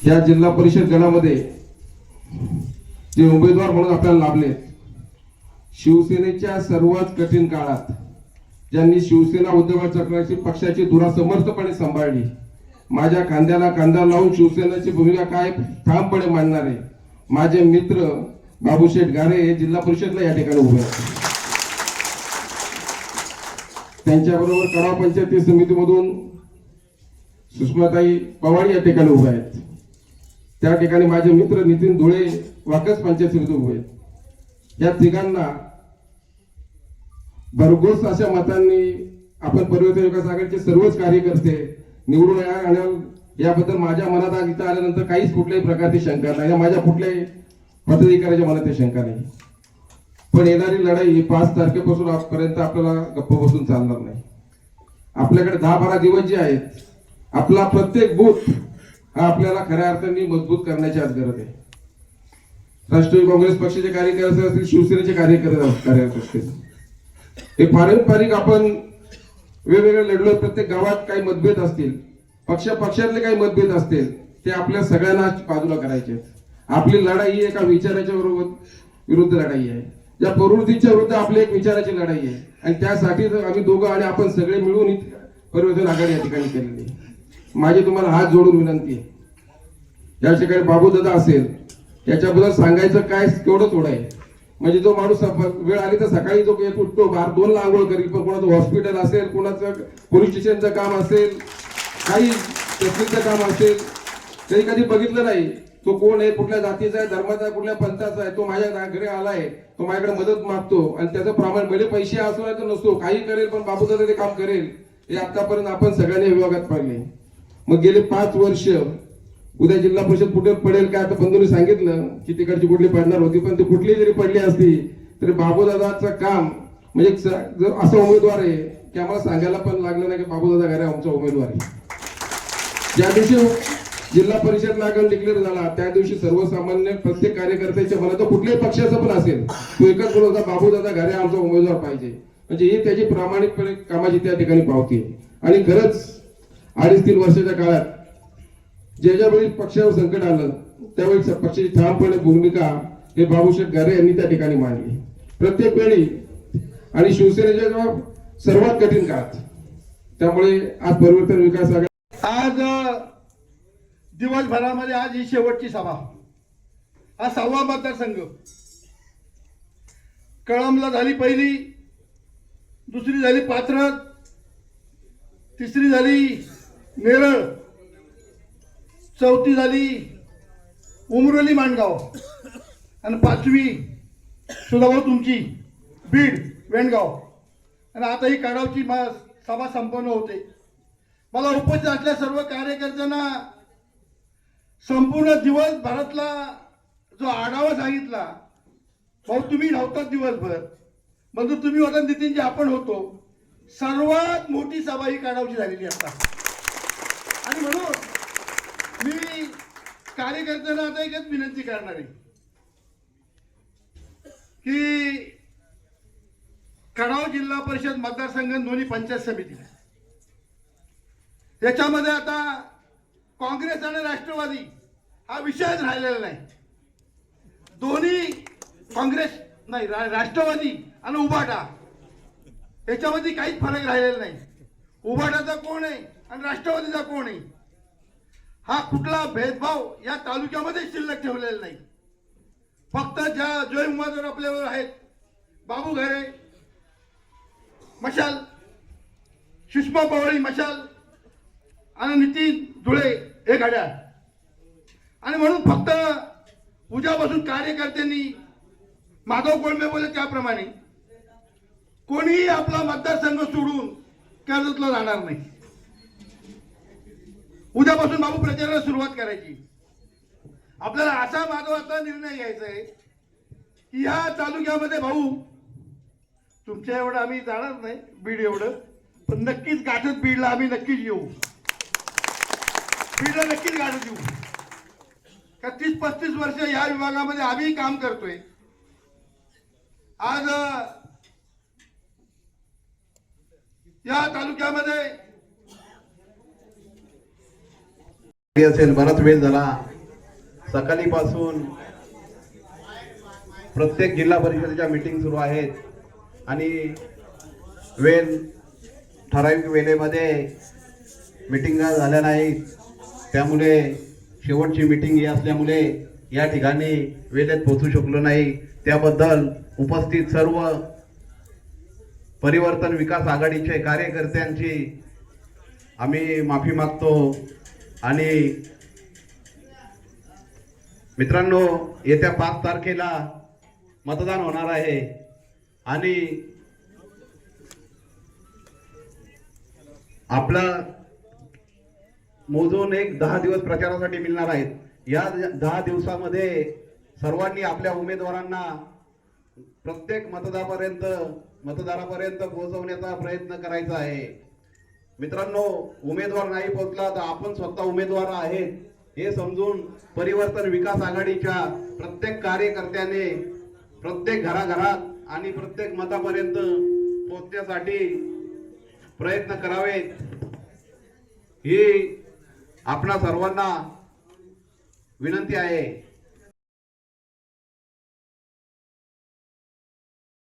या जिल्हा परिषद गणामध्ये जे उमेदवार म्हणून आपल्याला लाभले, शिवसेनेच्या सर्वात कठीण काळात ज्यांनी शिवसेना उद्धव चक्राची पक्षाची धुरा समर्थपणे सांभाळली, माझ्या खांद्याला खांदा लावून शिवसेनेची भूमिका काय ठामपणे मांडणारे माझे मित्र बाबूशेठ गारे हे जिल्हा परिषदला या ठिकाणी उभे आहेत. त्यांच्याबरोबर कडाव पंचायती समितीमधून सुषमाताई पवार या ठिकाणी उभे आहेत. त्या ठिकाणी माझे मित्र नितीन धुळे वाकस पंचायत समिती उभे आहेत. या तिघांना भरघोस अशा मतांनी आपण परिवर्तन विकास आघाडीचे सर्वच कार्यकर्ते निवडून येणार याबद्दल माझ्या मनात इथं आल्यानंतर काहीच कुठल्याही प्रकारची शंका नाही, माझ्या कुठल्याही पदाधिकाऱ्याच्या मनात शंका नाही. पण येणारी लढाई ही 5 तारखेपासून आजपर्यंत आपल्याला गप्प बसून चालणार नाही. आपल्याकडे 10-12 दिवस जे आहेत, आपला प्रत्येक बूथ हा आपल्याला खऱ्या अर्थाने मजबूत करण्याची आज गरज आहे. राष्ट्रवादी काँग्रेस पक्षाचे कार्यकर्ते असतील, शिवसेनेचे कार्यकर्ते असतील, हे पारंपरिक आपण वेगवेगळे लढलो. प्रत्येक गावात काही मतभेद असतील, पक्षातले काही मतभेद असतील, ते आपल्या सगळ्यांना बाजूला करायचे. आपली लढाई ही एका विचाराच्या विरुद्ध लढाई आहे. या प्रवृत्तीच्या विरुद्ध आपली एक विचाराची लढाई आहे. आणि त्यासाठी आम्ही दोघं आणि आपण सगळे मिळून परिवर्तन आघाडी या ठिकाणी केलेली. माझी तुम्हाला हात जोडून विनंती आहे, या ठिकाणी बाबूदादा असेल, याच्याबद्दल सांगायचं काय केवढं थोडं आहे. म्हणजे जो माणूस वेळ आली तर सकाळी जो उठतो 2:00ला आंघोळ करील, पण कोणाचं हॉस्पिटल असेल, कोणाचं पोलीस स्टेशनचं काम असेल, काही तहसीलचं काम असेल, तरी कधी बघितलं नाही तो कोण आहे, कुठल्या जातीचा आहे, धर्माचा आहे, कुठल्या पंथाचा आहे. तो माझ्या घरी आलाय, तो माझ्याकडे मदत मागतो आणि त्याचं प्रमाण भले पैसे असो नाही तर नसतो, काही करेल, पण बाबूदादा ते काम करेल. हे आतापर्यंत आपण सगळ्यांनी विभागात पाहिले. मग गेले 5 वर्ष उद्या जिल्हा परिषद कुठे पडेल काय, आता बंधूंनी सांगितलं की तिकडची कुठली पडणार होती, पण ती कुठली जरी पडली असती तरी बाबूदादाचं काम म्हणजे जर असा उमेदवार आहे की आम्हाला सांगायला पण लागलं नाही की बाबूदादा घरे आमचा उमेदवार आहे. ज्या दिवशी जिल्हा परिषद लागण डिक्लेअर झाला त्या दिवशी सर्वसामान्य प्रत्येक कार्यकर्त्याच्या मनात कुठल्याही पक्षाचा पण असेल, तो एकच बोलत होता बाबूदादा घरे आमचा उमेदवार पाहिजे. म्हणजे ही त्याची प्रामाणिकपणे कामाची त्या ठिकाणी पावती. आणि खरंच 2.5-3 वर्षाच्या काळात ज्यावेळी पक्षावर संकट आलं त्यावेळी पक्षाची ठामपणे भूमिका हे बाबूशेठ गारे यांनी त्या ठिकाणी मांडली प्रत्येक वेळी, आणि शिवसेनेच्या सर्वात कठीण काळात. त्यामुळे आज परिवर्तन विकास आघाडी आज दिवसभरामध्ये आज ही शेवटची सभा, हा 6वा मतदारसंघ. कळंबला झाली पहिली, दुसरी झाली पाथरत, तिसरी झाली नेरळ, चौथी झाली उमरोली माणगाव आणि 5वी सुधाभाऊ तुमची बीड वेणगाव. आणि आता ही काढावची सभा संपन्न होते. मला उपस्थित असलेल्या सर्व कार्यकर्त्यांना संपूर्ण दिवसभरातला जो आढावा सांगितला, भाऊ तुम्ही नव्हता दिवसभर, म्हणजे तुम्ही होता नितीनजी, आपण होतो. सर्वात मोठी सभा ही काढावची झालेली आता. आणि म्हणून मी कार्यकर्त्यांना आता एकच विनंती करणार आहे की कडाव जिल्हा परिषद मतदारसंघ दोन्ही पंचायत समिती, याच्यामध्ये आता काँग्रेस आणि राष्ट्रवादी हा विषयच राहिलेला नाही. दोन्ही काँग्रेस नाही, राष्ट्रवादी आणि उभाटा याच्यामध्ये काहीच फरक राहिलेला नाही. उभाटाचा कोण आहे आणि राष्ट्रवादीचा कोण आहे हा कुठला भेदभाव या तालुक्यामध्ये शिल्लक ठेवलेला नाही. फक्त जो उमेदवार आपल्यावर आहेत, बाबू घरे मशाल, सुषमा पवार मशाल आणि नितीन धुळे हे घड्याळ. आणि म्हणून फक्त उद्यापासून कार्यकर्त्यांनी माधव कोळमे बोलले त्याप्रमाणे कोणीही आपला मतदारसंघ सोडून कर्जतला जाणार नाही. उद्यापासून बाबू प्रचाराला सुरुवात करायची. आपल्याला असा महत्वाचा निर्णय घ्यायचा आहे की ह्या तालुक्यामध्ये भाऊ तुमच्या एवढं आम्ही जाणार नाही बीड एवढं, पण नक्कीच गाठत बीडला आम्ही नक्कीच येऊ. बीडला नक्कीच गाठत येऊ. का 30-35 वर्ष या विभागामध्ये आम्ही काम करतोय. आज या तालुक्यामध्ये असेल बराच वेळ झाला सकाळीपासून प्रत्येक जिल्हा परिषदेच्या मीटिंग सुरू आहेत आणि ठराविक वेळेमध्ये मीटिंगा झाल्या नाहीत, त्यामुळे शेवटची मीटिंग ही असल्यामुळे या ठिकाणी वेळेत पोहोचू शकलो नाही. त्याबद्दल उपस्थित सर्व परिवर्तन विकास आघाडीचे कार्यकर्त्यांची आम्ही माफी मागतो. आणि मित्रांनो, येत्या 5 तारखेला मतदान होणार आहे आणि आपला मोजून एक 10 दिवस प्रचारासाठी मिळणार आहेत. या 10 दिवसामध्ये सर्वांनी आपल्या उमेदवारांना प्रत्येक मतदारापर्यंत पोहोचवण्याचा प्रयत्न करायचा आहे. मित्रांनो, उमेदवार नाही पोहोचला तर आपण स्वतः उमेदवार आहेत हे समजून परिवर्तन विकास आघाडीच्या प्रत्येक कार्यकर्त्याने प्रत्येक घराघरात आणि प्रत्येक मतापर्यंत पोहोचण्यासाठी प्रयत्न करावेत ही आपणा सर्वांना विनंती आहे.